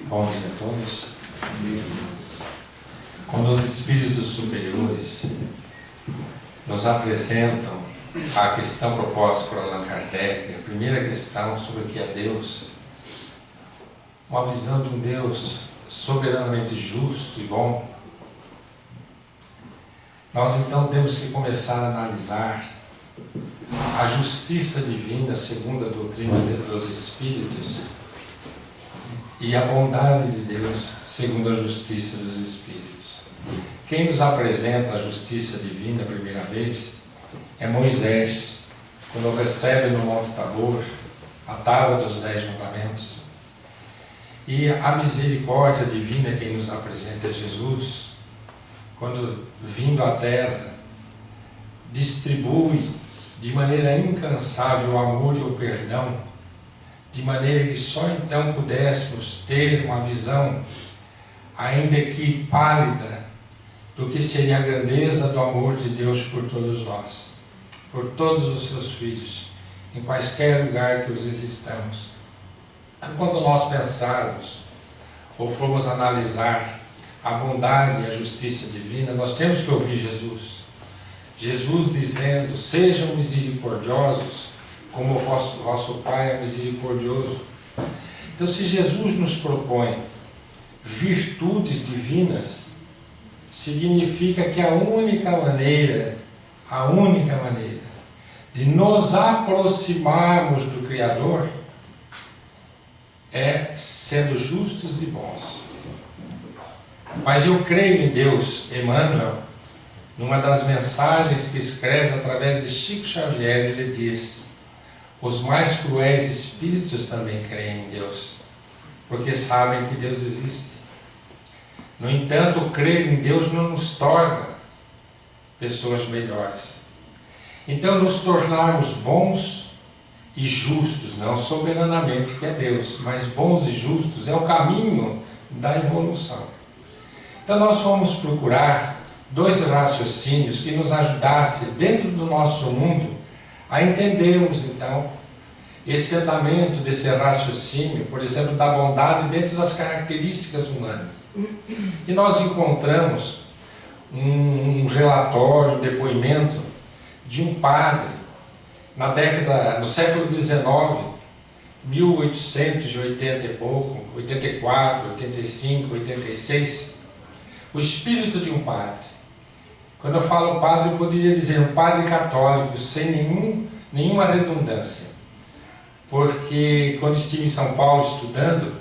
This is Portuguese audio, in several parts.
Bom dia a todos. Quando os espíritos superiores nos apresentam a questão proposta por Allan Kardec, a primeira questão sobre o que é Deus, uma visão de um Deus soberanamente justo e bom, nós então temos que começar a analisar a justiça divina segundo a doutrina dos Espíritos e a bondade de Deus segundo a justiça dos Espíritos. Quem nos apresenta a justiça divina a primeira vez é Moisés, quando recebe no Monte Tabor a tábua dos 10 mandamentos. E a misericórdia divina quem nos apresenta é Jesus, quando vindo à terra distribui de maneira incansável o amor e o perdão, de maneira que só então pudéssemos ter uma visão, ainda que pálida, do que seria a grandeza do amor de Deus por todos nós, por todos os seus filhos, em quaisquer lugar que os existamos. Quando nós pensarmos, ou formos analisar a bondade e a justiça divina, nós temos que ouvir Jesus. Jesus dizendo: sejam misericordiosos, como o vosso Pai é misericordioso. Então, se Jesus nos propõe virtudes divinas, significa que a única maneira de nos aproximarmos do Criador é sendo justos e bons. Mas eu creio em Deus. Emmanuel, numa das mensagens que escreve através de Chico Xavier, ele diz: os mais cruéis espíritos também creem em Deus, porque sabem que Deus existe. No entanto, crer em Deus não nos torna pessoas melhores. Então, nos tornarmos bons e justos, não soberanamente que é Deus, mas bons e justos, é o caminho da evolução. Então nós vamos procurar dois raciocínios que nos ajudassem dentro do nosso mundo a entendermos então esse andamento desse raciocínio, por exemplo, da bondade dentro das características humanas. E nós encontramos um relatório, um depoimento de um padre no século XIX, 1880 e pouco, 84, 85, 86, o espírito de um padre. Quando eu falo padre, eu poderia dizer um padre católico, sem nenhuma redundância. Porque quando estive em São Paulo estudando,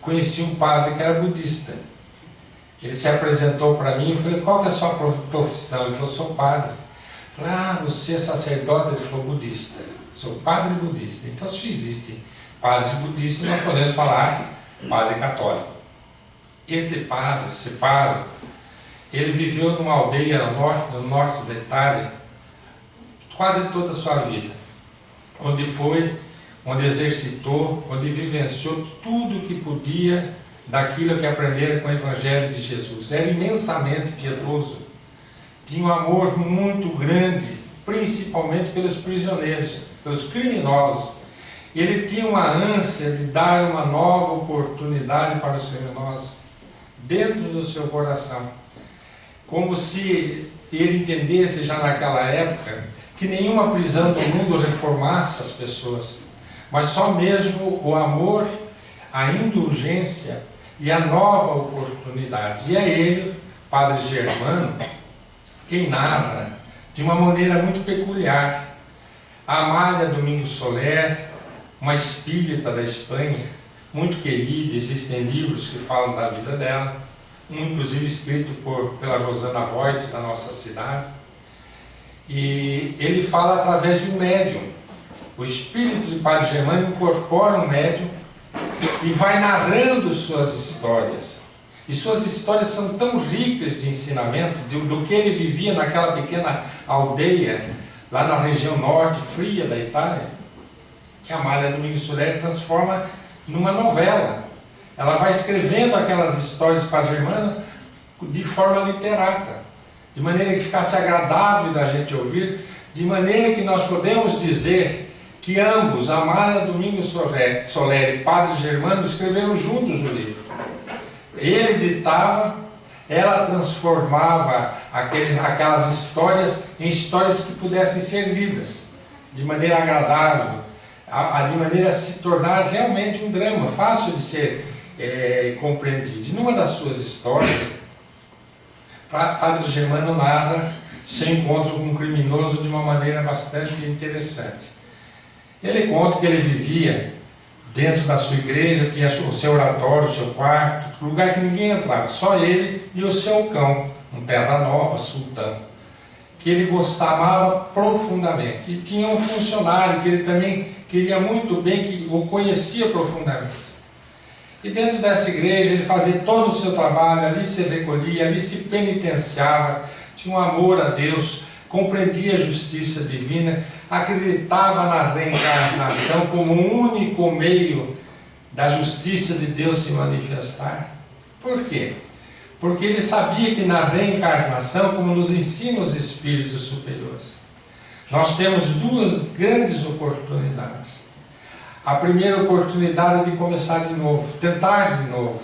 conheci um padre que era budista. Ele se apresentou para mim e eu falei: qual que é a sua profissão? Ele falou: sou padre. Eu falei: você é sacerdote? Ele falou: budista. Sou padre budista. Então, se existem padres budistas, nós podemos falar padre católico. Esse padre, ele viveu numa aldeia no norte da Itália quase toda a sua vida, onde exercitou, onde vivenciou tudo o que podia daquilo que aprendera com o Evangelho de Jesus. Era imensamente piedoso, tinha um amor muito grande, principalmente pelos prisioneiros, pelos criminosos. Ele tinha uma ânsia de dar uma nova oportunidade para os criminosos dentro do seu coração, como se ele entendesse já naquela época que nenhuma prisão do mundo reformasse as pessoas, mas só mesmo o amor, a indulgência e a nova oportunidade. E é ele, Padre Germano, quem narra de uma maneira muito peculiar. A Amália Domingos Soler, uma espírita da Espanha, muito querida, existem livros que falam da vida dela, um inclusive escrito pela Rosana Voigt, da nossa cidade, e ele fala através de um médium. O espírito de Padre Germano incorpora um médium e vai narrando suas histórias. E suas histórias são tão ricas de ensinamento do que ele vivia naquela pequena aldeia, lá na região norte, fria da Itália, que a Amália Domingos Soler transforma numa novela. Ela vai escrevendo aquelas histórias de Padre Germano de forma literata, de maneira que ficasse agradável da gente ouvir, de maneira que nós podemos dizer que ambos, Amália Domingos Soler e Padre Germano, escreveram juntos o livro. ele ditava, ela transformava aquelas histórias em histórias que pudessem ser lidas de maneira agradável, de maneira a se tornar realmente um drama, fácil de ser compreendido. E numa das suas histórias, Padre Germano narra seu encontro com um criminoso de uma maneira bastante interessante. Ele conta que ele vivia dentro da sua igreja, tinha o seu oratório, o seu quarto, lugar que ninguém entrava, só ele e o seu cão, um Terra Nova, sultão, que ele amava profundamente. E tinha um funcionário que ele também queria muito bem, que o conhecia profundamente. E dentro dessa igreja ele fazia todo o seu trabalho, ali se recolhia, ali se penitenciava, tinha um amor a Deus, compreendia a justiça divina, acreditava na reencarnação como o único meio da justiça de Deus se manifestar. Por quê? Porque ele sabia que na reencarnação, como nos ensinam os espíritos superiores, nós temos duas grandes oportunidades. A primeira oportunidade é de começar de novo, tentar de novo.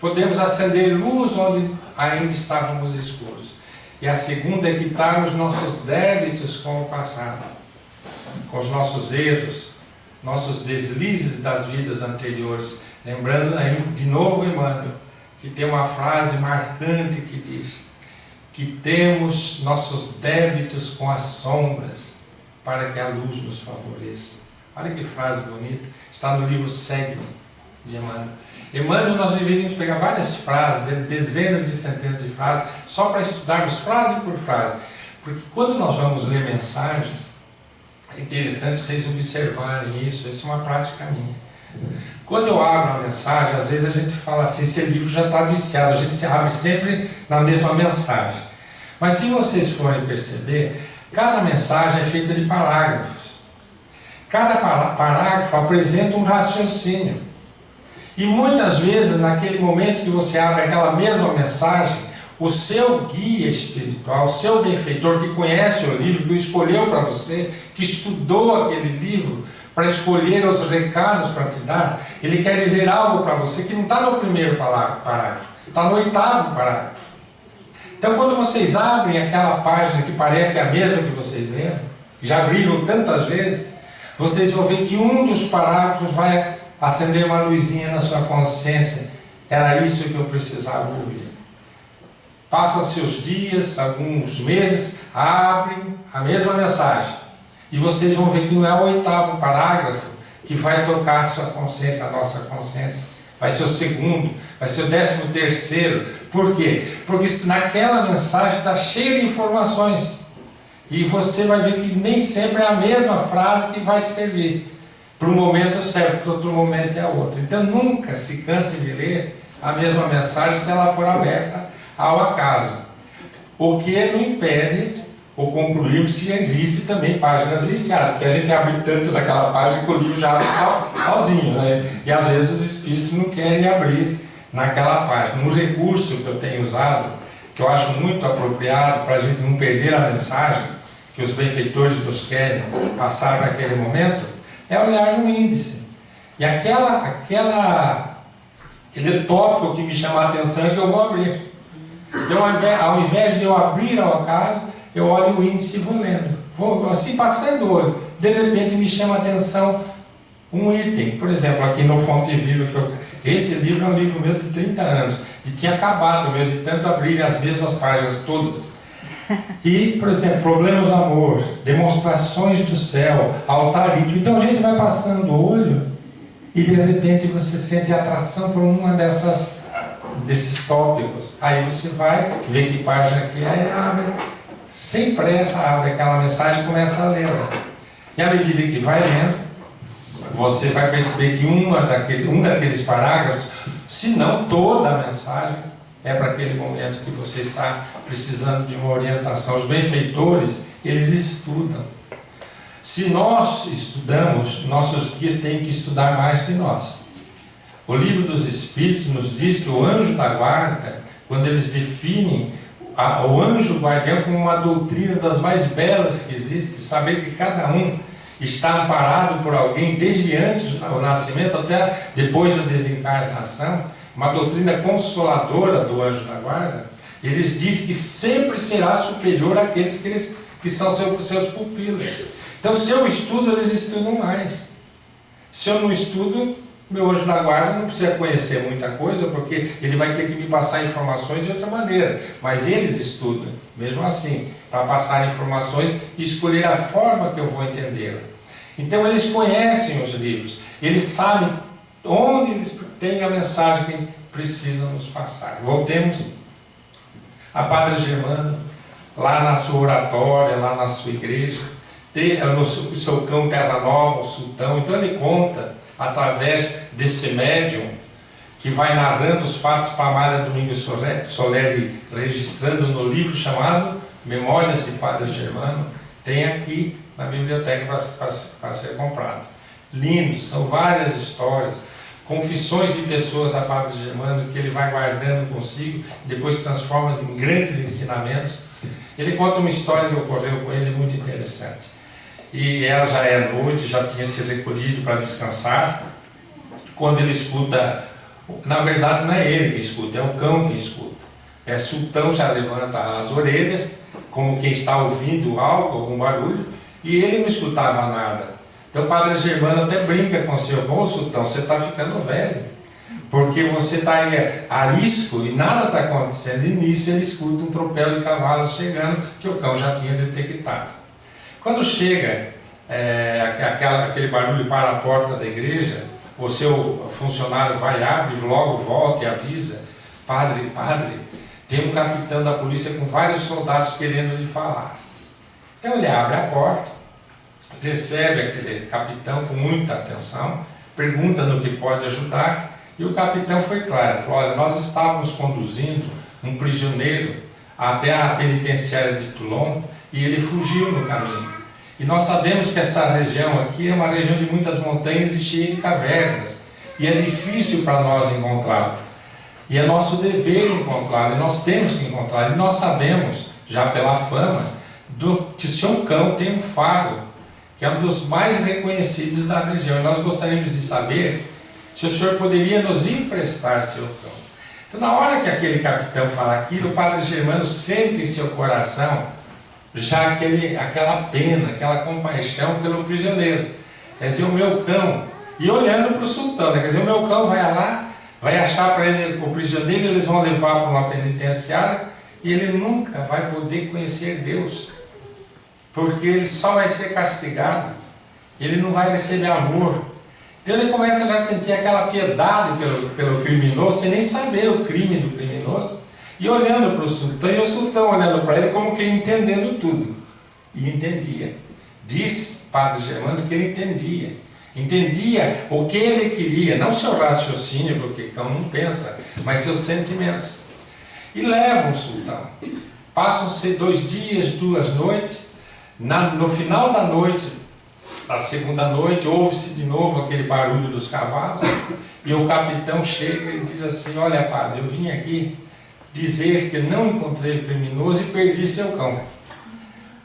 Podemos acender luz onde ainda estávamos escuros. E a segunda é quitarmos nossos débitos com o passado, com os nossos erros, nossos deslizes das vidas anteriores. Lembrando aí de novo Emmanuel, que tem uma frase marcante que diz que temos nossos débitos com as sombras para que a luz nos favoreça. Olha que frase bonita, está no livro Segue-me, de Emmanuel. Emmanuel, nós deveríamos pegar várias frases, dezenas de centenas de frases, só para estudarmos frase por frase. Porque quando nós vamos ler mensagens, é interessante vocês observarem isso, essa é uma prática minha. Quando eu abro uma mensagem, às vezes a gente fala assim, esse livro já está viciado, a gente se abre sempre na mesma mensagem. Mas se vocês forem perceber, cada mensagem é feita de parágrafos. Cada parágrafo apresenta um raciocínio. E muitas vezes, naquele momento que você abre aquela mesma mensagem, o seu guia espiritual, o seu benfeitor que conhece o livro, que o escolheu para você, que estudou aquele livro para escolher os recados para te dar, ele quer dizer algo para você que não está no primeiro parágrafo, está no 8º parágrafo. Então, quando vocês abrem aquela página que parece que é a mesma que vocês leram, já abriram tantas vezes, vocês vão ver que um dos parágrafos vai acender uma luzinha na sua consciência. Era isso que eu precisava ouvir. Passam-se os dias, alguns meses, abrem a mesma mensagem. E vocês vão ver que não é o 8º parágrafo que vai tocar a sua consciência, a nossa consciência. Vai ser o 2º, vai ser o 13º. Por quê? Porque naquela mensagem está cheia de informações. E você vai ver que nem sempre é a mesma frase que vai te servir. Para um momento serve, para outro momento é a outra. Então nunca se canse de ler a mesma mensagem se ela for aberta ao acaso. O que não impede ou concluirmos que existe também páginas viciadas, porque a gente abre tanto daquela página que o livro já abre sozinho, né? E às vezes os espíritos não querem abrir naquela página. Um recurso que eu tenho usado, que eu acho muito apropriado para a gente não perder a mensagem que os benfeitores nos querem passar naquele momento, é olhar no índice. E aquele tópico que me chama a atenção é que eu vou abrir. Então, ao invés de eu abrir ao acaso, eu olho o índice e vou lendo. Vou assim, passando o olho. De repente me chama a atenção um item. Por exemplo, aqui no Fonte Viva, esse livro é um livro meu de 30 anos. E tinha acabado meu de tanto abrir as mesmas páginas todas. E, por exemplo, problemas do amor, demonstrações do céu, altar íntimo. Então a gente vai passando o olho e de repente você sente atração por uma desses tópicos. Aí você vai ver que página que é, abre, sem pressa, abre aquela mensagem e começa a ler. E à medida que vai lendo, você vai perceber que um daqueles parágrafos, se não toda a mensagem, é para aquele momento que você está precisando de uma orientação. Os benfeitores, eles estudam. Se nós estudamos, nossos guias têm que estudar mais que nós. O Livro dos Espíritos nos diz que o anjo da guarda, quando eles definem o anjo guardião como uma doutrina das mais belas que existe, saber que cada um está amparado por alguém desde antes do nascimento até depois da desencarnação, uma doutrina consoladora do anjo da guarda, ele diz que sempre será superior àqueles que são seus pupilos. Então, se eu estudo, eles estudam mais. Se eu não estudo, meu anjo da guarda não precisa conhecer muita coisa, porque ele vai ter que me passar informações de outra maneira. Mas eles estudam, mesmo assim, para passar informações e escolher a forma que eu vou entendê-la. Então eles conhecem os livros, eles sabem onde eles têm a mensagem que precisam nos passar. Voltemos a Padre Germano, lá na sua oratória, lá na sua igreja, o seu cão Terra Nova, o sultão. Então ele conta, através desse médium, que vai narrando os fatos para Amália Domingos Soleri, registrando no livro chamado Memórias de Padre Germano, tem aqui na biblioteca para ser comprado. Lindo, são várias histórias, confissões de pessoas a Padre Germano, que ele vai guardando consigo, depois transforma em grandes ensinamentos. Ele conta uma história que ocorreu com ele muito interessante. E ela já é noite, já tinha se recolhido para descansar, quando ele escuta, na verdade não é ele que escuta, é o cão que escuta. É sultão, já levanta as orelhas, como quem está ouvindo algo, algum barulho, e ele não escutava nada. Então o Padre Germano até brinca com o seu: bom, sultão, você está ficando velho, porque você está aí a risco e nada está acontecendo. E nisso ele escuta um tropel de cavalos chegando, que o cão já tinha detectado. Quando chega aquele barulho para a porta da igreja, o seu funcionário vai, abre, logo volta e avisa: padre, tem um capitão da polícia com vários soldados querendo lhe falar. Então ele abre a porta, recebe aquele capitão com muita atenção, pergunta no que pode ajudar, e o capitão foi claro, falou: olha, nós estávamos conduzindo um prisioneiro até a penitenciária de Toulon e ele fugiu no caminho. E nós sabemos que essa região aqui é uma região de muitas montanhas e cheia de cavernas, e é difícil para nós encontrá-lo. E é nosso dever encontrá-lo, e nós temos que encontrá-lo. E nós sabemos, já pela fama, que o seu cão tem um faro, que é um dos mais reconhecidos da região. E nós gostaríamos de saber se o senhor poderia nos emprestar seu cão. Então, na hora que aquele capitão fala aquilo, o Padre Germano sente em seu coração já aquela pena, aquela compaixão pelo prisioneiro. Quer dizer, o meu cão, e olhando para o sultão, quer dizer, o meu cão vai lá, vai achar para ele o prisioneiro, eles vão levar para uma penitenciária, e ele nunca vai poder conhecer Deus, porque ele só vai ser castigado, ele não vai receber amor. Então ele começa já a sentir aquela piedade pelo criminoso, sem nem saber o crime do criminoso, e olhando para o sultão, e o sultão olhando para ele como que entendendo tudo. E entendia. Diz Padre Germano que ele entendia o que ele queria, não seu raciocínio, porque cão não pensa, mas seus sentimentos. E leva o sultão. Passam-se 2 dias, 2 noites. No final da noite, da segunda noite, ouve-se de novo aquele barulho dos cavalos, e o capitão chega e diz assim: olha, padre, eu vim aqui dizer que não encontrei o criminoso e perdi seu cão.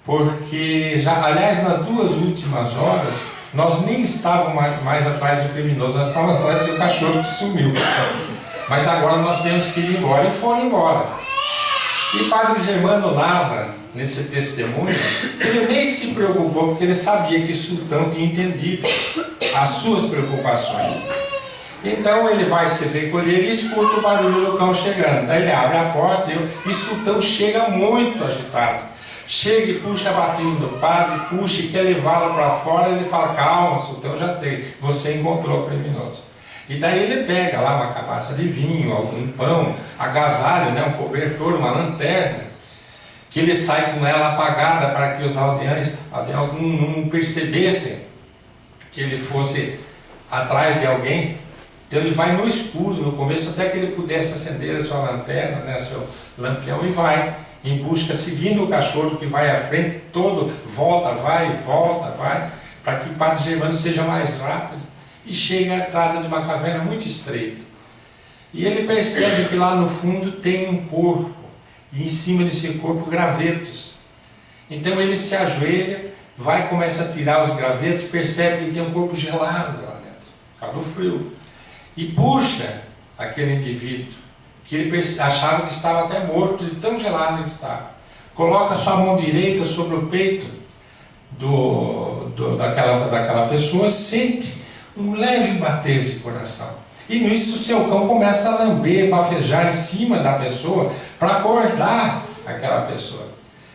Porque, aliás, nas 2 últimas horas, nós nem estávamos mais atrás do criminoso, nós estávamos atrás do seu cachorro que sumiu. Mas agora nós temos que ir embora, e foram embora. E Padre Germano narra, nesse testemunho, que ele nem se preocupou, porque ele sabia que o sultão tinha entendido as suas preocupações. Então ele vai se recolher e escuta o barulho do cão chegando. Daí ele abre a porta e o sultão chega muito agitado. Chega e puxa a batina do padre, puxa e quer levá-lo para fora. Ele fala: calma, sultão, já sei, você encontrou o criminoso. E daí ele pega lá uma cabaça de vinho, algum pão, agasalho, um cobertor, uma lanterna, que ele sai com ela apagada para que os aldeões não percebessem que ele fosse atrás de alguém. Então ele vai no escuro, no começo, até que ele pudesse acender a sua lanterna, seu lampião, e vai em busca, seguindo o cachorro que vai à frente, todo, volta, vai, para que Padre Germano seja mais rápido, e chega à entrada de uma caverna muito estreita. E ele percebe que lá no fundo tem um corpo, e em cima desse corpo gravetos. Então ele se ajoelha, vai, começa a tirar os gravetos, percebe que tem um corpo gelado lá dentro, por causa do frio, e puxa aquele indivíduo, que ele achava que estava até morto, de tão gelado que estava, coloca sua mão direita sobre o peito daquela pessoa, sente um leve bater de coração, e nisso o seu cão começa a lamber, bafejar em cima da pessoa, para acordar aquela pessoa.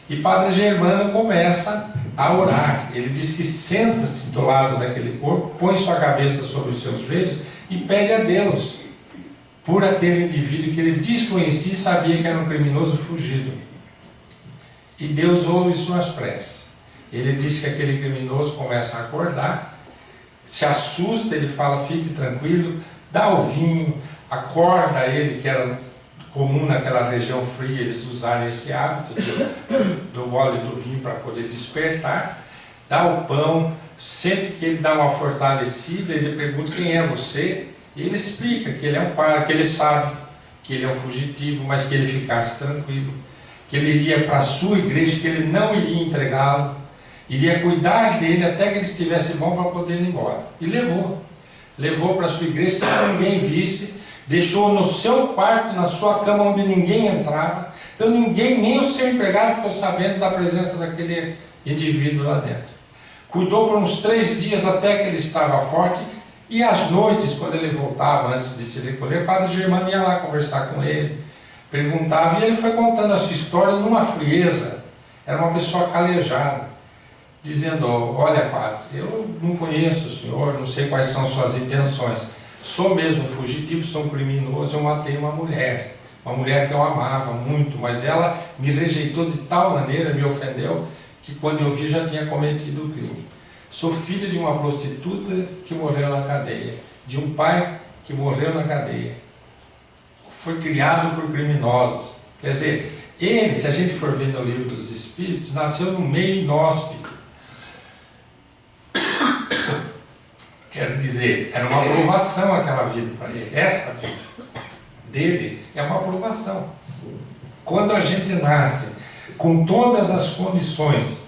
E Padre Germano começa a orar. Ele diz que senta-se do lado daquele corpo, põe sua cabeça sobre os seus joelhos e pede a Deus por aquele indivíduo que ele desconhecia e sabia que era um criminoso fugido. E Deus ouve suas preces. Ele diz que aquele criminoso começa a acordar, se assusta, ele fala, fique tranquilo, dá o vinho, acorda ele, que era comum naquela região fria eles usarem esse hábito do óleo e do vinho para poder despertar, dá o pão, sente que ele dá uma fortalecida, ele pergunta quem é você, e ele explica que ele é um pai, que ele sabe que ele é um fugitivo, mas que ele ficasse tranquilo, que ele iria para a sua igreja, que ele não iria entregá-lo, iria cuidar dele até que ele estivesse bom para poder ir embora. E levou para a sua igreja sem que ninguém visse, deixou no seu quarto, na sua cama, onde ninguém entrava. Então ninguém, nem o seu empregado ficou sabendo da presença daquele indivíduo lá dentro. Cuidou por uns 3 dias até que ele estava forte, e às noites, quando ele voltava, antes de se recolher, o Padre Germano ia lá conversar com ele, perguntava, e ele foi contando a sua história numa frieza. Era uma pessoa calejada, dizendo, olha padre, eu não conheço o senhor, não sei quais são suas intenções, sou mesmo fugitivo, sou um criminoso, eu matei uma mulher que eu amava muito, mas ela me rejeitou de tal maneira, me ofendeu, que quando eu vi já tinha cometido o crime. Sou filho de uma prostituta que morreu na cadeia, de um pai que morreu na cadeia, foi criado por criminosos. Quer dizer, ele, se a gente for ver no livro dos Espíritos, nasceu no meio inóspito. Quer dizer, era uma aprovação aquela vida para ele. Essa vida dele é uma aprovação. Quando a gente nasce com todas as condições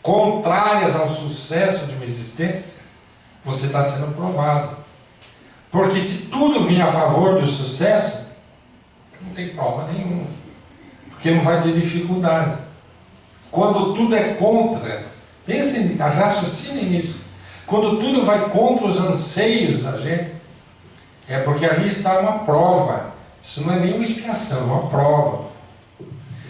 contrárias ao sucesso de uma existência, você está sendo provado. Porque se tudo vinha a favor do sucesso, não tem prova nenhuma. Porque não vai ter dificuldade. Quando tudo é contra, pensem, raciocinem nisso. Quando tudo vai contra os anseios da gente, é porque ali está uma prova. Isso não é nenhuma expiação, é uma prova.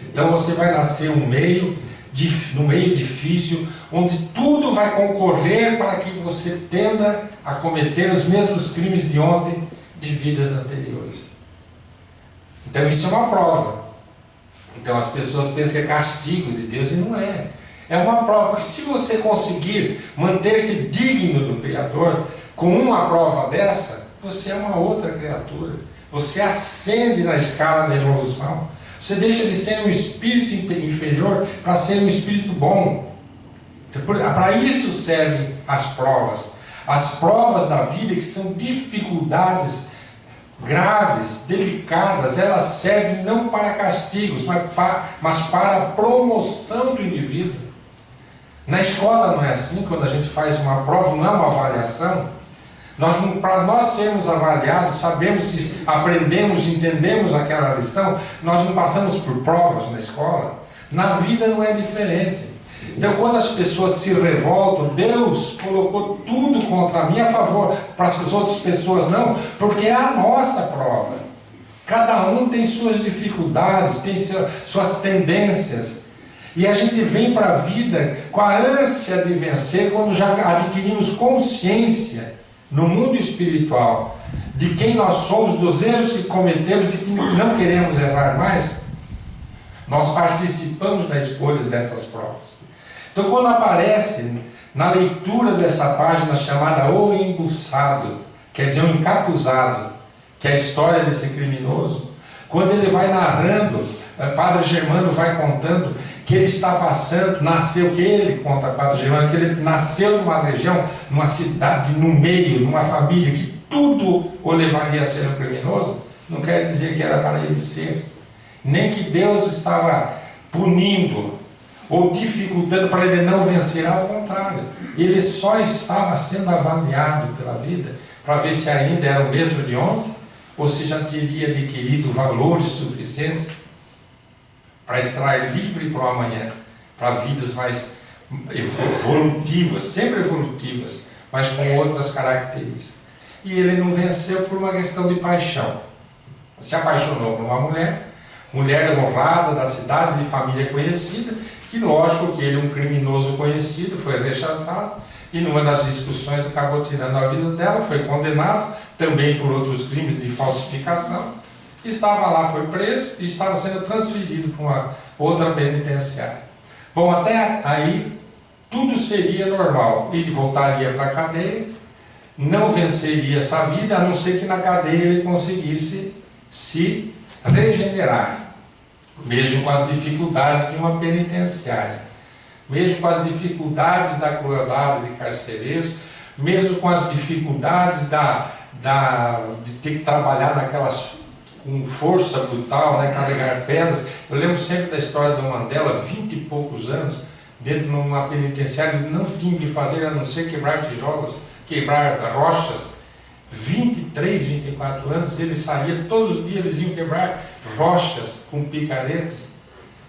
Então você vai nascer num meio difícil, onde tudo vai concorrer para que você tenda a cometer os mesmos crimes de ontem, de vidas anteriores. Então isso é uma prova. Então as pessoas pensam que é castigo de Deus, e não é. É uma prova, porque se você conseguir manter-se digno do Criador, com uma prova dessa, você é uma outra criatura. Você ascende na escala da evolução. Você deixa de ser um espírito inferior para ser um espírito bom. Então, para isso servem as provas. As provas da vida, que são dificuldades graves, delicadas, elas servem não para castigos, mas para a promoção do indivíduo. Na escola não é assim, quando a gente faz uma prova, não é uma avaliação. Para nós sermos avaliados, sabemos se aprendemos, entendemos aquela lição, nós não passamos por provas na escola. Na vida não é diferente. Então quando as pessoas se revoltam, Deus colocou tudo contra mim a favor, para as outras pessoas não, porque é a nossa prova. Cada um tem suas dificuldades, tem suas tendências. E a gente vem para a vida com a ânsia de vencer quando já adquirimos consciência no mundo espiritual de quem nós somos, dos erros que cometemos, de que não queremos errar mais. Nós participamos da escolha dessas provas. Então quando aparece na leitura dessa página chamada O Embuçado, quer dizer o encapuzado, que é a história desse criminoso, quando ele vai narrando, Padre Germano vai contando que ele está passando, nasceu, que ele conta, Padre Germano, que ele nasceu numa região, numa cidade, no meio, numa família, que tudo o levaria a ser um criminoso, não quer dizer que era para ele ser, nem que Deus estava punindo ou dificultando para ele não vencer, ao contrário. Ele só estava sendo avaliado pela vida para ver se ainda era o mesmo de ontem, ou se já teria adquirido valores suficientes para estar livre para o amanhã, para vidas mais evolutivas, sempre evolutivas, mas com outras características. E ele não venceu por uma questão de paixão. Se apaixonou por uma mulher honrada da cidade, de família conhecida, que lógico que ele, um criminoso conhecido, foi rechaçado, e numa das discussões acabou tirando a vida dela, foi condenado, também por outros crimes de falsificação, estava lá, foi preso, e estava sendo transferido para uma outra penitenciária. Bom, até aí, tudo seria normal, ele voltaria para a cadeia, não venceria essa vida, a não ser que na cadeia ele conseguisse se regenerar, mesmo com as dificuldades de uma penitenciária, mesmo com as dificuldades da crueldade de carcereiros, mesmo com as dificuldades de ter que trabalhar com força brutal, né, carregar pedras. Eu lembro sempre da história do Mandela, 20 e poucos anos, dentro de uma penitenciária, ele não tinha que fazer a não ser quebrar tijolos, quebrar rochas. 23, 24 anos, ele saía, todos os dias eles iam quebrar rochas com picaretas.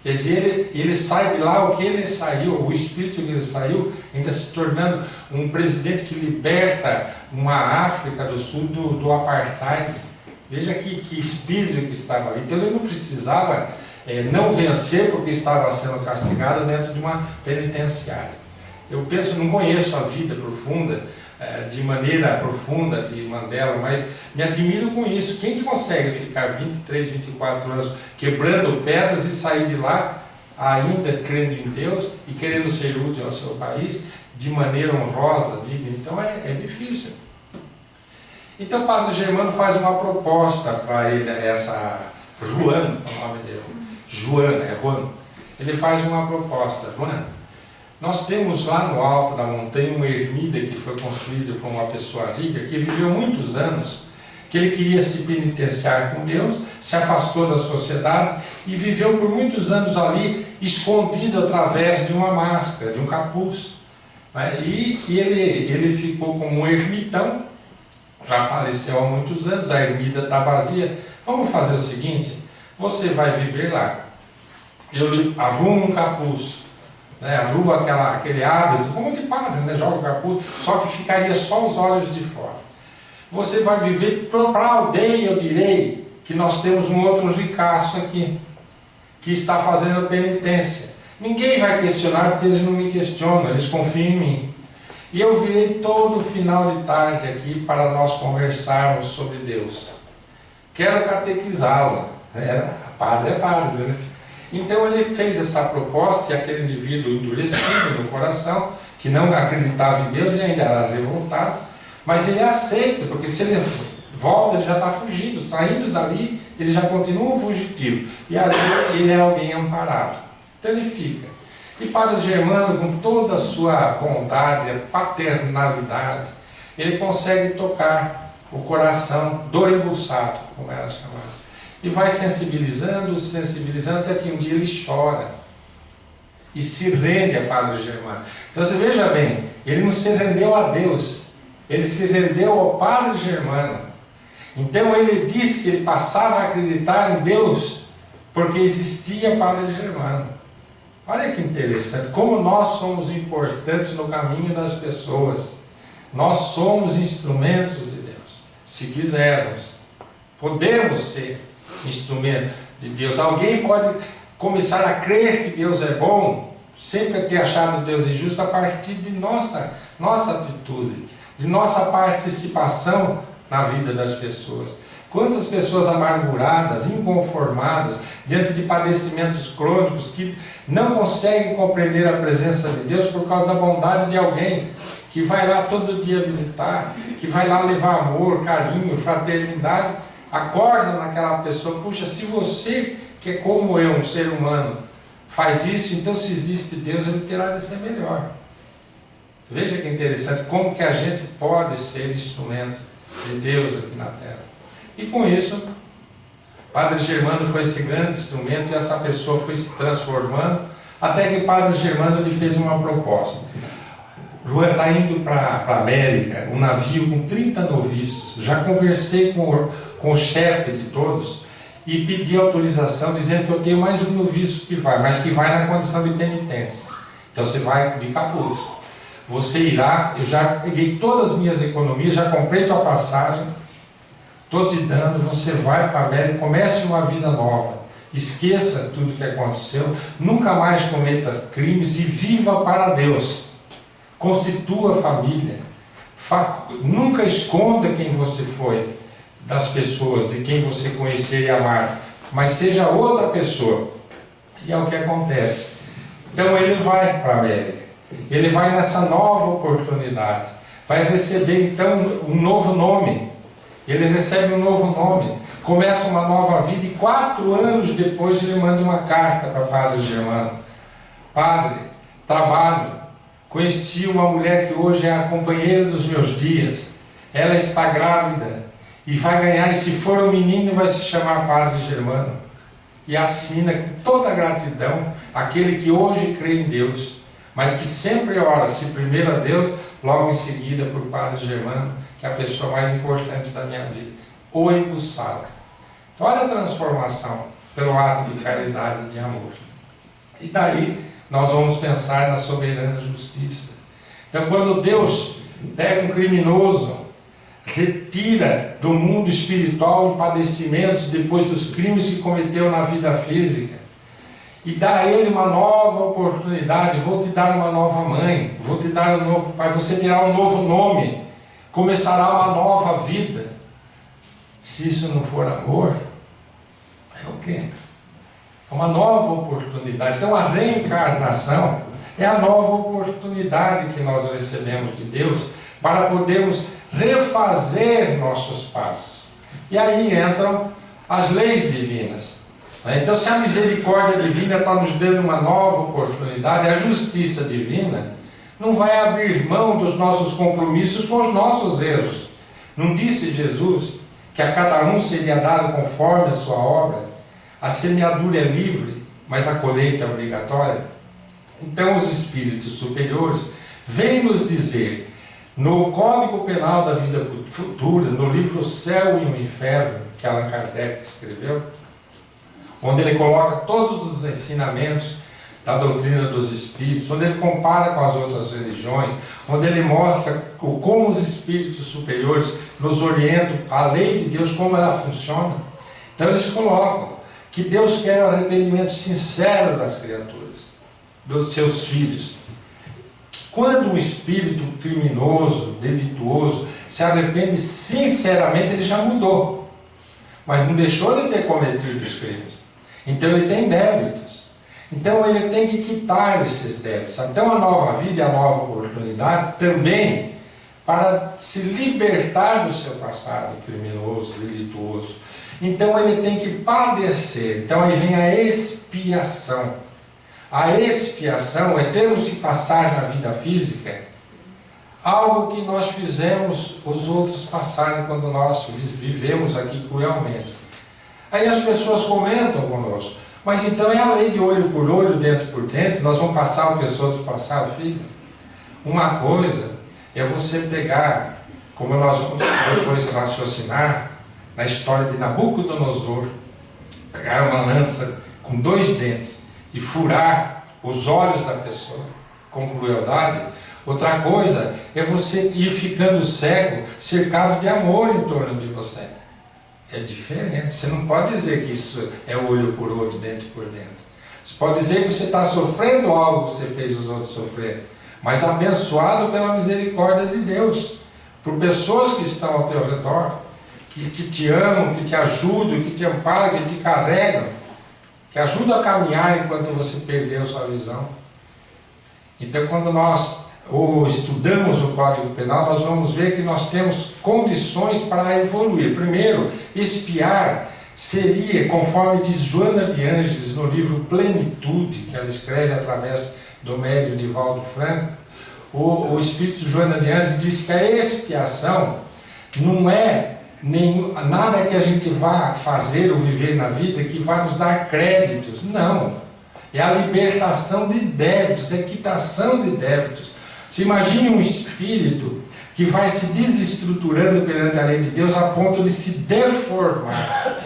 Quer dizer, ele sai de lá, o que ele saiu, o espírito que ele saiu, ainda se tornando um presidente que liberta uma África do Sul do apartheid. Veja que espírito que estava ali. Então ele não precisava não vencer porque estava sendo castigado dentro de uma penitenciária. Eu penso, não conheço a vida profunda, de maneira profunda de Mandela, mas me admiro com isso. Quem que consegue ficar 23, 24 anos quebrando pedras e sair de lá ainda crendo em Deus e querendo ser útil ao seu país de maneira honrosa, digna? Então é difícil. Então o padre Germano faz uma proposta para ele, essa Juan, é o nome dele, Juan, ele faz uma proposta. Juan, nós temos lá no alto da montanha uma ermida que foi construída por uma pessoa rica que viveu muitos anos, que ele queria se penitenciar com Deus, se afastou da sociedade e viveu por muitos anos ali escondido através de uma máscara, de um capuz. E ele ficou como um ermitão, já faleceu há muitos anos, a ermida está vazia. Vamos fazer o seguinte, você vai viver lá, eu lhe arrumo um capuz, arruma aquele hábito, como de padre, joga o capuz, só que ficaria só os olhos de fora. Você vai viver para a aldeia, eu direi, que nós temos um outro ricaço aqui, que está fazendo penitência. Ninguém vai questionar, porque eles não me questionam, eles confiam em mim. E eu virei todo final de tarde aqui para nós conversarmos sobre Deus. Quero catequizá-la. Padre é padre, né? Então ele fez essa proposta e aquele indivíduo endurecido no coração, que não acreditava em Deus e ainda era revoltado, mas ele aceita, porque se ele volta, ele já está fugindo, saindo dali, ele já continua fugitivo, e ali ele é alguém amparado. Então ele fica. E Padre Germano, com toda a sua bondade, paternalidade, ele consegue tocar o coração do embuçado, como era chamado. E vai sensibilizando, até que um dia ele chora e se rende a Padre Germano. Então você veja bem, ele não se rendeu a Deus, ele se rendeu ao Padre Germano. Então ele diz que ele passava a acreditar em Deus porque existia Padre Germano. Olha que interessante, como nós somos importantes no caminho das pessoas. Nós somos instrumentos de Deus, se quisermos. Podemos ser instrumento de Deus. Alguém pode começar a crer que Deus é bom, sempre ter achado Deus injusto a partir de nossa atitude, de nossa participação na vida das pessoas. Quantas pessoas amarguradas, inconformadas, diante de padecimentos crônicos, que não conseguem compreender a presença de Deus por causa da bondade de alguém que vai lá todo dia visitar, que vai lá levar amor, carinho, fraternidade. Acorda naquela pessoa, puxa, se você, que é como eu, um ser humano, faz isso, então se existe Deus, ele terá de ser melhor. Veja que interessante, como que a gente pode ser instrumento de Deus aqui na Terra. E com isso, Padre Germano foi esse grande instrumento, e essa pessoa foi se transformando, Até que o padre Germano lhe fez uma proposta. João está indo para a América, um navio com 30 noviços. Já conversei com o chefe de todos e pedi autorização, dizendo que eu tenho mais um noviço que vai, mas que vai na condição de penitência. Então você vai de capuz. Você irá, eu já peguei todas as minhas economias, já comprei tua passagem, estou te dando, você vai para a América, comece uma vida nova. Esqueça tudo que aconteceu, nunca mais cometa crimes e viva para Deus. Constitua a família, nunca esconda quem você foi das pessoas, de quem você conhecer e amar, mas seja outra pessoa. E é o que acontece. Então ele vai para a América, ele vai nessa nova oportunidade, vai receber então um novo nome, ele recebe um novo nome, começa uma nova vida, e 4 anos depois ele manda uma carta para o padre Germano: padre, trabalho, conheci uma mulher que hoje é a companheira dos meus dias, ela está grávida e vai ganhar, e se for um menino vai se chamar padre Germano. E assina com toda a gratidão aquele que hoje crê em Deus, mas que sempre ora, se primeiro a Deus, logo em seguida por padre Germano, que é a pessoa mais importante da minha vida, o embuçado. Então olha a transformação pelo ato de caridade e de amor. E daí nós vamos pensar na soberana justiça. Então, quando Deus pega um criminoso, retira do mundo espiritual padecimentos depois dos crimes que cometeu na vida física, e dá a ele uma nova oportunidade: vou te dar uma nova mãe, vou te dar um novo pai, você terá um novo nome, começará uma nova vida. Se isso não for amor, é o quê? Uma nova oportunidade. Então a reencarnação é a nova oportunidade que nós recebemos de Deus para podermos refazer nossos passos. E aí entram as leis divinas. Então, se a misericórdia divina está nos dando uma nova oportunidade, a justiça divina não vai abrir mão dos nossos compromissos com os nossos erros. Não disse Jesus que a cada um seria dado conforme a sua obra? A semeadura é livre, mas a colheita é obrigatória. Então os espíritos superiores vêm nos dizer, no Código Penal da Vida Futura, no livro O Céu e o Inferno, que Allan Kardec escreveu, onde ele coloca todos os ensinamentos da doutrina dos espíritos, onde ele compara com as outras religiões, onde ele mostra como os espíritos superiores nos orientam, a lei de Deus, como ela funciona. Então eles colocam que Deus quer o arrependimento sincero das criaturas, dos seus filhos. Que quando um espírito criminoso, delituoso, se arrepende sinceramente, ele já mudou, mas não deixou de ter cometido os crimes. Então ele tem débitos. Então ele tem que quitar esses débitos. Então a nova vida e a nova oportunidade também para se libertar do seu passado criminoso, delituoso. Então ele tem que padecer. Então aí vem a expiação. A expiação é termos de passar na vida física algo que nós fizemos os outros passarem quando nós vivemos aqui cruelmente. Aí as pessoas comentam conosco: mas então é a lei de olho por olho, dente por dente, nós vamos passar o que os outros passaram, filho? Uma coisa é você pegar, como nós vamos depois raciocinar, na história de Nabucodonosor, pegar uma lança com 2 dentes e furar os olhos da pessoa com crueldade. Outra coisa é você ir ficando cego, cercado de amor em torno de você. É diferente. Você não pode dizer que isso é olho por olho, dente por dente. Você pode dizer que você está sofrendo algo que você fez os outros sofrerem, mas abençoado pela misericórdia de Deus, por pessoas que estão ao teu redor, que te amam, que te ajudam, que te amparam, que te carregam, que ajudam a caminhar enquanto você perdeu sua visão. Então, quando nós estudamos o Código Penal, nós vamos ver que nós temos condições para evoluir. Primeiro, expiar seria, conforme diz Joana de Ângeles no livro Plenitude, que ela escreve através do médium Divaldo Franco, o Espírito Joana de Ângeles diz que a expiação não é nada que a gente vá fazer ou viver na vida que vai nos dar créditos. Não. é a libertação de débitos, é quitação de débitos. Se imagine um espírito que vai se desestruturando perante a lei de Deus a ponto de se deformar.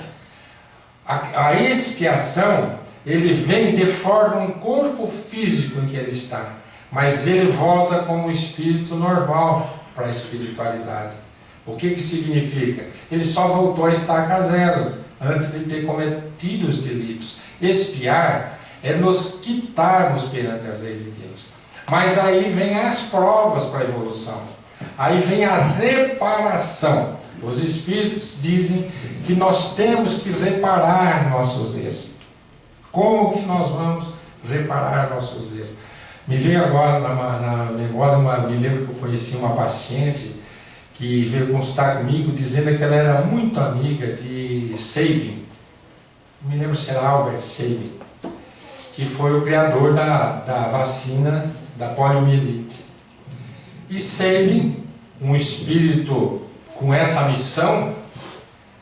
A expiação, ele vem e deforma um corpo físico em que ele está, mas ele volta como um espírito normal para a espiritualidade. O que significa? Ele só voltou a estaca zero antes de ter cometido os delitos. Expiar é nos quitarmos perante as leis de Deus. Mas aí vem as provas para a evolução. Aí vem a reparação. Os Espíritos dizem que nós temos que reparar nossos erros. Como que nós vamos reparar nossos erros? Me veio agora na memória, me lembro que eu conheci uma paciente que veio consultar comigo dizendo que ela era muito amiga de Sabin. Me lembro se era Albert Sabin, que foi o criador da vacina da poliomielite. E Sabin, um espírito com essa missão,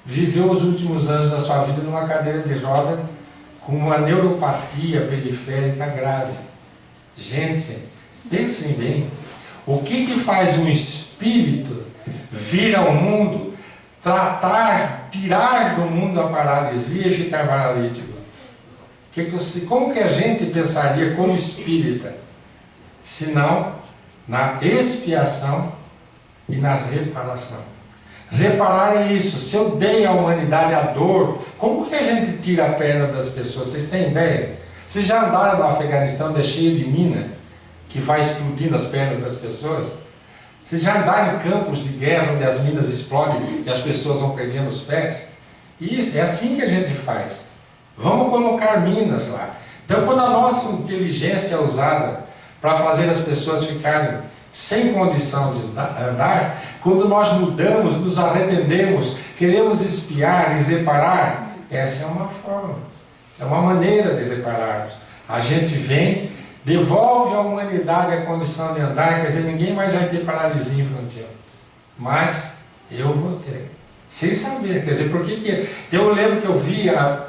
viveu os últimos anos da sua vida numa cadeira de roda com uma neuropatia periférica grave. Gente, pensem bem, o que que faz um espírito vir ao mundo, tirar do mundo a paralisia e ficar paralítico? Como que a gente pensaria como espírita, senão na expiação e na reparação? Reparar é isso. Se eu dei à humanidade a dor, como que a gente tira a perna das pessoas? Vocês têm ideia? Vocês já andaram no Afeganistão, cheio de mina, que vai explodindo as pernas das pessoas? Vocês já andaram em campos de guerra, onde as minas explodem e as pessoas vão perdendo os pés? Isso, é assim que a gente faz. Vamos colocar minas lá. Então, quando a nossa inteligência é usada para fazer as pessoas ficarem sem condição de andar, quando nós mudamos, nos arrependemos, queremos expiar e reparar, essa é uma forma, é uma maneira de repararmos. A gente vem, devolve à humanidade a condição de andar, quer dizer, ninguém mais vai ter paralisia infantil, mas eu vou ter, sem saber. Quer dizer, por que que... Então, eu lembro que eu vi há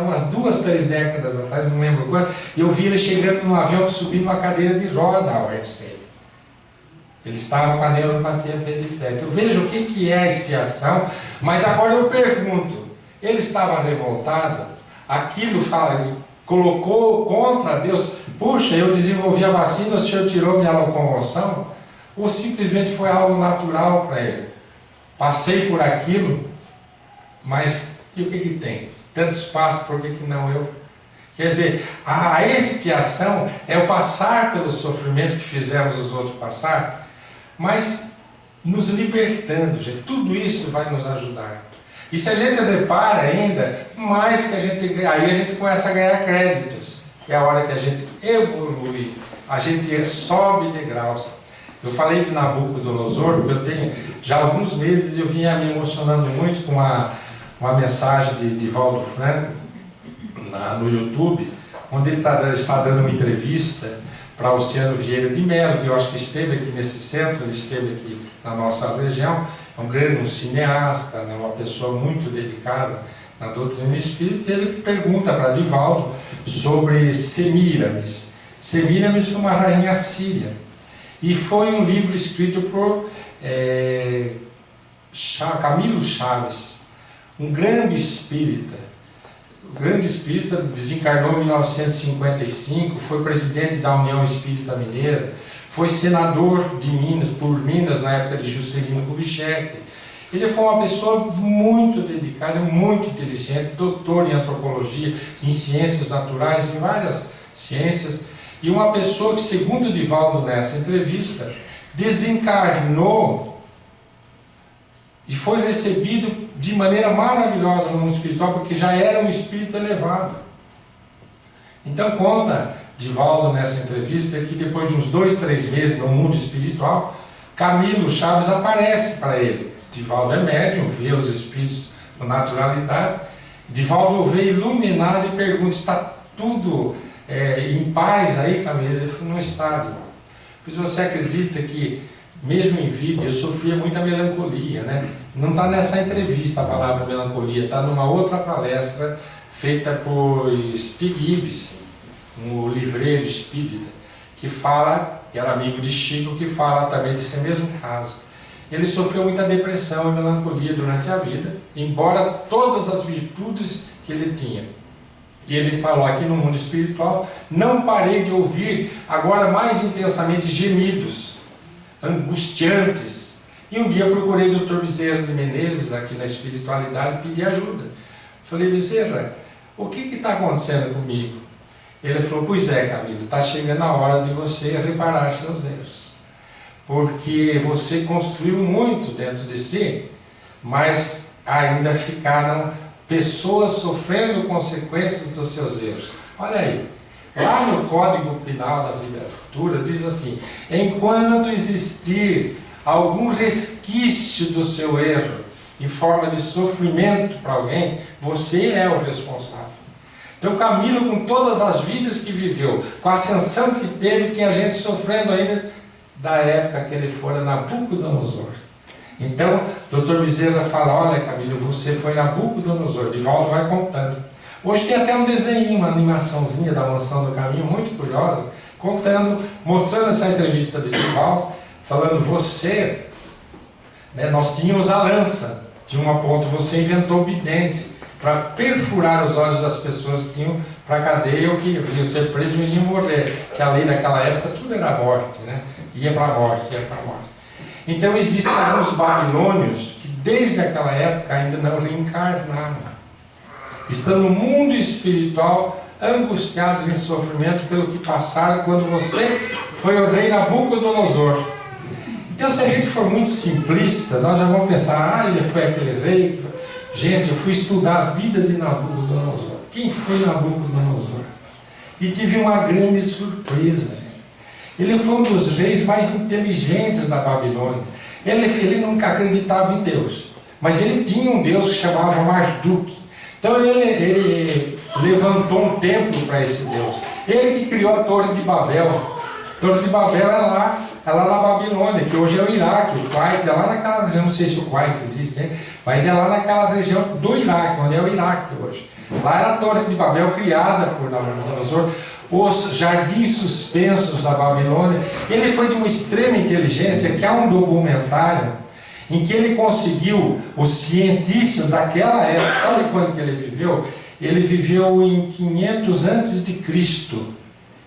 umas 2, 3 décadas atrás, não lembro quando, eu vi ele chegando num avião que subiu numa cadeira de roda ao RCA. Ele estava com a neuropatia periférica. Eu vejo o que é a expiação, mas agora eu pergunto, ele estava revoltado? Aquilo colocou contra Deus? Puxa, eu desenvolvi a vacina, o senhor tirou minha locomoção? Ou simplesmente foi algo natural para ele? Passei por aquilo, mas e o que tem? Tanto espaço, por que não eu? Quer dizer, a expiação é o passar pelo sofrimento que fizemos os outros passar, mas nos libertando, gente. Tudo isso vai nos ajudar. E se a gente repara ainda, mais que aí a gente começa a ganhar créditos. É a hora que a gente evolui, a gente sobe degraus. Eu falei de Nabucodonosor, porque eu tenho, já há alguns meses eu vinha me emocionando muito com uma mensagem de Divaldo Franco no YouTube, onde ele está dando uma entrevista para Oceano Vieira de Mello, que eu acho que esteve aqui nesse centro, ele esteve aqui na nossa região, é um cineasta, né, uma pessoa muito dedicada na doutrina espírita, e ele pergunta para Divaldo sobre Semíramis. Semíramis foi uma rainha síria, e foi um livro escrito por Camilo Chaves, um grande espírita. O grande espírita desencarnou em 1955, foi presidente da União Espírita Mineira, foi senador de Minas, por Minas, na época de Juscelino Kubitschek. Ele foi uma pessoa muito dedicada, muito inteligente, doutor em antropologia, em ciências naturais, em várias ciências, e uma pessoa que, segundo Divaldo nessa entrevista, desencarnou e foi recebido de maneira maravilhosa no mundo espiritual, porque já era um espírito elevado. Então conta Divaldo nessa entrevista que depois de uns 2, 3 meses no mundo espiritual, Camilo Chaves aparece para ele. Divaldo é médium, vê os espíritos com naturalidade. Divaldo o vê iluminado e pergunta: está tudo em paz aí, Camilo? Ele falou: não está, Divaldo. Pois você acredita que, mesmo em vida, eu sofria muita melancolia, né? Não está nessa entrevista a palavra melancolia, está numa outra palestra feita por Stig Ibsen, um livreiro espírita, que fala, que era amigo de Chico, que fala também desse mesmo caso. Ele sofreu muita depressão e melancolia durante a vida, embora todas as virtudes que ele tinha. E ele falou aqui no mundo espiritual, não parei de ouvir agora mais intensamente gemidos, angustiantes. E um dia procurei o Dr. Bezerra de Menezes aqui na espiritualidade e pedi ajuda. Falei, Bezerra, o que está acontecendo comigo? Ele falou, pois é, Camilo, está chegando a hora de você reparar seus erros. Porque você construiu muito dentro de si, mas ainda ficaram pessoas sofrendo consequências dos seus erros. Olha aí, lá no Código Penal da Vida Futura diz assim, enquanto existir algum resquício do seu erro em forma de sofrimento para alguém, você é o responsável. Então Camilo, com todas as vidas que viveu, com a ascensão que teve, tinha gente sofrendo ainda da época que ele fora Nabucodonosor. Então, Dr. Bezerra fala, olha Camilo, você foi Nabucodonosor, Divaldo vai contando. Hoje tem até um desenho, uma animaçãozinha da Mansão do Caminho, muito curiosa, contando, mostrando essa entrevista de Divaldo, falando, você, né, nós tínhamos a lança, de uma ponta, você inventou o bidente, para perfurar os olhos das pessoas que iam para a cadeia ou que iam ser presos e iam morrer, que a lei daquela época tudo era morte, né? Ia para a morte, ia para a morte. Então existem alguns babilônios que desde aquela época ainda não reencarnaram. Estão no mundo espiritual angustiados em sofrimento pelo que passaram quando você foi o rei Nabucodonosor. Então se a gente for muito simplista, nós já vamos pensar, ele foi aquele rei. Gente, eu fui estudar a vida de Nabucodonosor. Quem foi Nabucodonosor? E tive uma grande surpresa. Ele foi um dos reis mais inteligentes da Babilônia. Ele nunca acreditava em Deus, mas ele tinha um Deus que chamava Marduk. Então ele levantou um templo para esse Deus. Ele que criou a Torre de Babel. A Torre de Babel é lá na Babilônia, que hoje é o Iraque. O Kuwait é lá naquela região, não sei se o Kuwait existe, hein? Mas é lá naquela região do Iraque, onde é o Iraque hoje. Lá era a Torre de Babel criada por Nabucodonosor, os jardins suspensos da Babilônia. Ele foi de uma extrema inteligência, que há um documentário em que ele conseguiu, os cientistas daquela época, sabe quando que ele viveu? Ele viveu em 500 antes de Cristo,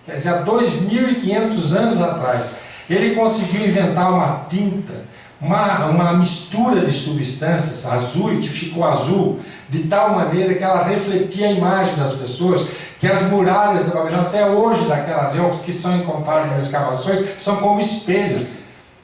quer dizer, há 2.500 anos atrás. Ele conseguiu inventar uma tinta, uma mistura de substâncias azul, que ficou azul, de tal maneira que ela refletia a imagem das pessoas, que as muralhas da Babilônia, até hoje, daquelas regiões que são encontradas nas escavações, são como espelhos,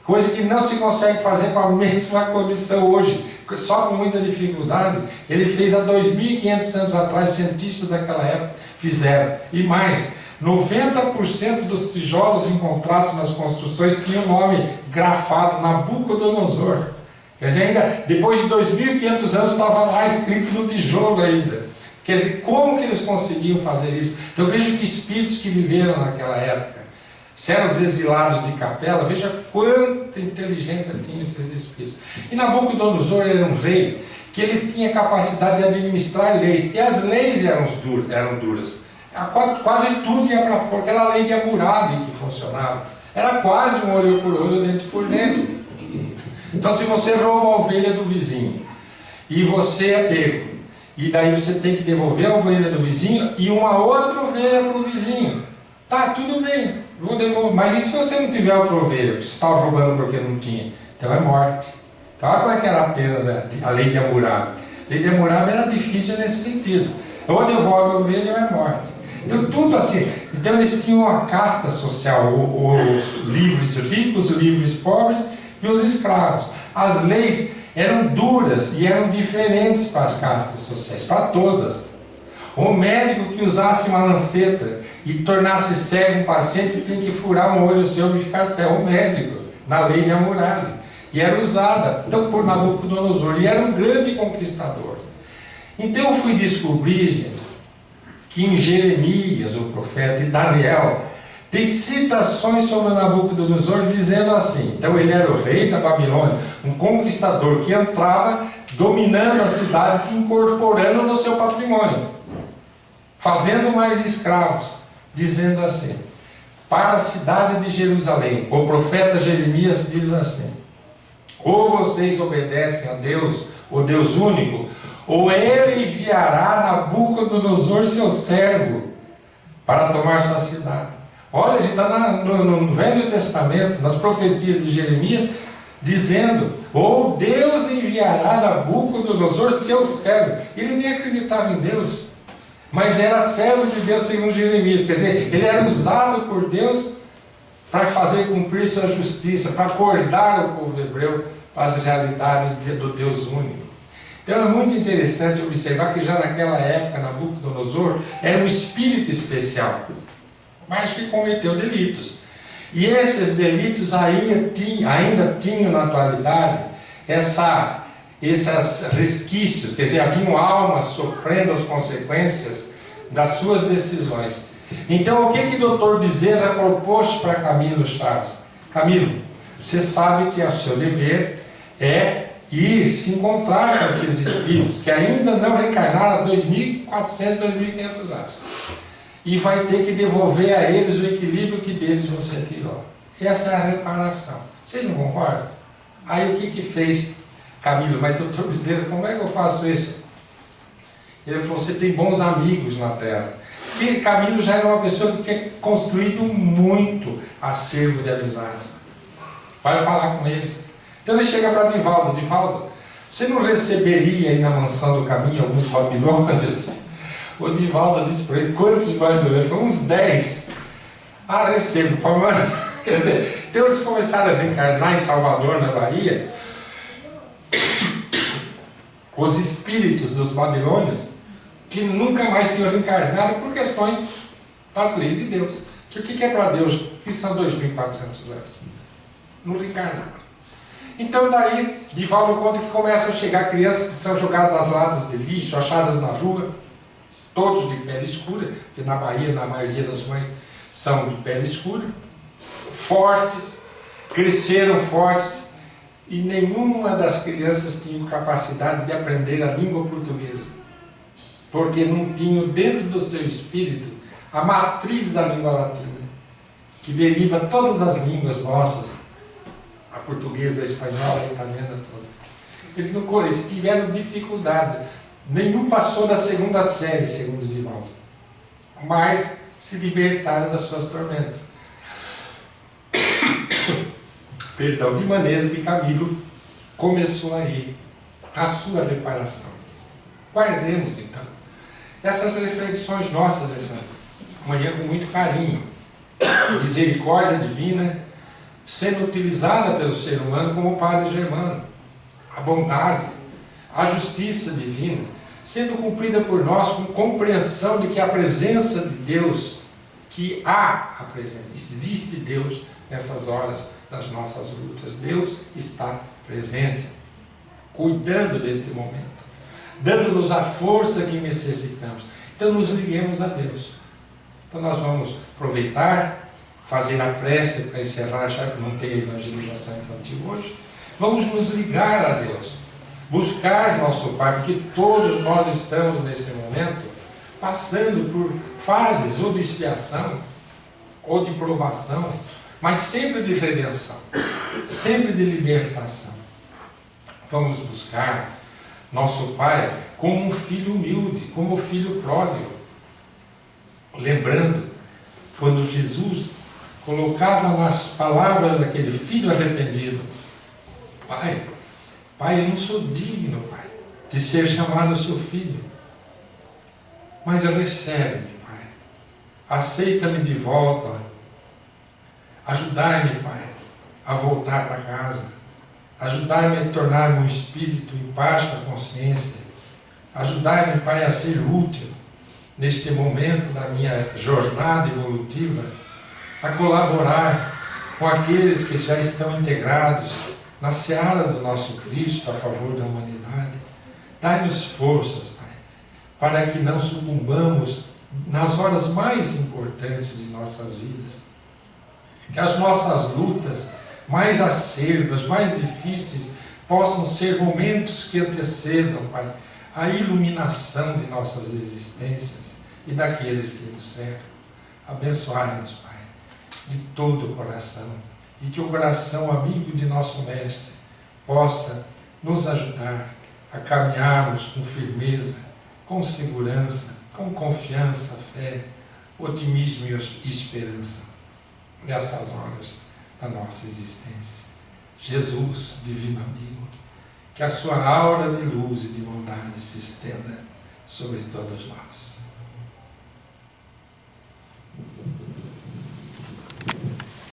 coisa que não se consegue fazer com a mesma condição hoje, só com muita dificuldade. Ele fez há 2.500 anos atrás, cientistas daquela época fizeram, e mais, 90% dos tijolos encontrados nas construções tinham o nome grafado Nabucodonosor. Quer dizer, ainda depois de 2.500 anos estava lá escrito no tijolo ainda. Quer dizer, como que eles conseguiam fazer isso? Então veja que espíritos que viveram naquela época, se eram os exilados de Capela, veja quanta inteligência tinham esses espíritos. E Nabucodonosor era um rei que ele tinha capacidade de administrar leis, e as leis eram duras. Quase tudo ia para fora, era a lei de Hammurabi que funcionava. Era quase um olho por olho, dente por dente. Então se você rouba a ovelha do vizinho, e você é pego, e daí você tem que devolver a ovelha do vizinho, e uma outra ovelha para o vizinho. Tá, tudo bem, vou devolver. Mas e se você não tiver outra ovelha, que você estava roubando porque não tinha? Então é morte. Então olha como é que era a pena da lei de Hammurabi. A lei de Hammurabi era difícil nesse sentido. Ou devolve a ovelha ou é morte. Então tudo assim. Então eles tinham uma casta social, os livres ricos, os livres pobres e os escravos. As leis eram duras e eram diferentes para as castas sociais, para todas. O médico que usasse uma lanceta e tornasse cego um paciente tinha que furar um olho seu e ficar cego. O médico, na lei de Hammurabi. E era usada então, por Nabucodonosor, e era um grande conquistador. Então eu fui descobrir, gente, que em Jeremias, o profeta, e Daniel, tem citações sobre Nabucodonosor dizendo assim. Então ele era o rei da Babilônia, um conquistador que entrava dominando as cidades e incorporando no seu patrimônio, fazendo mais escravos, dizendo assim, para a cidade de Jerusalém, o profeta Jeremias diz assim, ou vocês obedecem a Deus, o Deus único, ou ele enviará Nabucodonosor, seu servo, para tomar sua cidade. Olha, a gente está no Velho Testamento, nas profecias de Jeremias, dizendo, ou Deus enviará Nabucodonosor, seu servo. Ele nem acreditava em Deus, mas era servo de Deus segundo Jeremias. Quer dizer, ele era usado por Deus para fazer cumprir sua justiça, para acordar o povo hebreu para as realidades do Deus único. Então é muito interessante observar que já naquela época Nabucodonosor era um espírito especial, mas que cometeu delitos. E esses delitos ainda tinham na atualidade esses resquícios, quer dizer, haviam almas sofrendo as consequências das suas decisões. Então o que o Dr. Bezerra propôs para Camilo Chaves? Camilo, você sabe que o seu dever é ir se encontrar com esses espíritos que ainda não reencarnaram há 2.400, 2.500 anos. E vai ter que devolver a eles o equilíbrio que deles você tirou. Essa é a reparação. Vocês não concordam? Aí o que fez Camilo? Mas doutor Bezerra, como é que eu faço isso? Ele falou, você tem bons amigos na Terra. Porque Camilo já era uma pessoa que tinha construído muito acervo de amizade. Vai falar com eles. Então ele chega para Divaldo, Divaldo, você não receberia aí na mansão do caminho alguns babilônios? O Divaldo disse para ele, quantos mais ou menos? Foi uns 10. Ah, recebo. Quer dizer, então eles começaram a reencarnar em Salvador, na Bahia, os espíritos dos babilônios, que nunca mais tinham reencarnado por questões das leis de Deus. Que o que é para Deus? Que são 2.400 anos. Não reencarnaram. Então daí, Divaldo conta que começam a chegar crianças que são jogadas nas latas de lixo, achadas na rua, todos de pele escura, porque na Bahia, na maioria das mães, são de pele escura, fortes, cresceram fortes, e nenhuma das crianças tinha capacidade de aprender a língua portuguesa, porque não tinham dentro do seu espírito a matriz da língua latina, que deriva todas as línguas nossas, a portuguesa, a espanhola, a italiana toda. Eles tiveram dificuldade. Nenhum passou da segunda série, segundo Divaldo. Mas se libertaram das suas tormentas. Perdão, de maneira que Camilo começou aí a sua reparação. Guardemos, então, essas reflexões nossas dessa manhã com muito carinho. Misericórdia divina sendo utilizada pelo ser humano como Padre Germano. A bondade, a justiça divina sendo cumprida por nós com compreensão de que a presença de Deus, que há a presença, existe Deus nessas horas das nossas lutas. Deus está presente, cuidando deste momento, dando-nos a força que necessitamos. Então nos liguemos a Deus. Então nós vamos aproveitar, fazer a prece para encerrar, já que não tem evangelização infantil hoje. Vamos nos ligar a Deus, buscar nosso Pai, porque todos nós estamos nesse momento passando por fases ou de expiação, ou de provação, mas sempre de redenção, sempre de libertação. Vamos buscar nosso Pai como um filho humilde, como um filho pródigo. Lembrando, quando Jesus colocava nas palavras daquele filho arrependido, Pai, eu não sou digno, Pai, de ser chamado seu filho, mas recebe-me, Pai, aceita-me de volta, ajudai-me, Pai, a voltar para casa, ajudai-me a tornar-me um espírito em paz com a consciência, ajudai-me, Pai, a ser útil neste momento da minha jornada evolutiva, a colaborar com aqueles que já estão integrados na seara do nosso Cristo a favor da humanidade. Dai-nos forças, Pai, para que não sucumbamos nas horas mais importantes de nossas vidas. Que as nossas lutas mais acerbas, mais difíceis, possam ser momentos que antecedam, Pai, a iluminação de nossas existências e daqueles que nos cercam. Abençoai-nos, Pai, de todo o coração, e que o coração amigo de nosso Mestre possa nos ajudar a caminharmos com firmeza, com segurança, com confiança, fé, otimismo e esperança nessas horas da nossa existência. Jesus, divino amigo, que a sua aura de luz e de bondade se estenda sobre todos nós.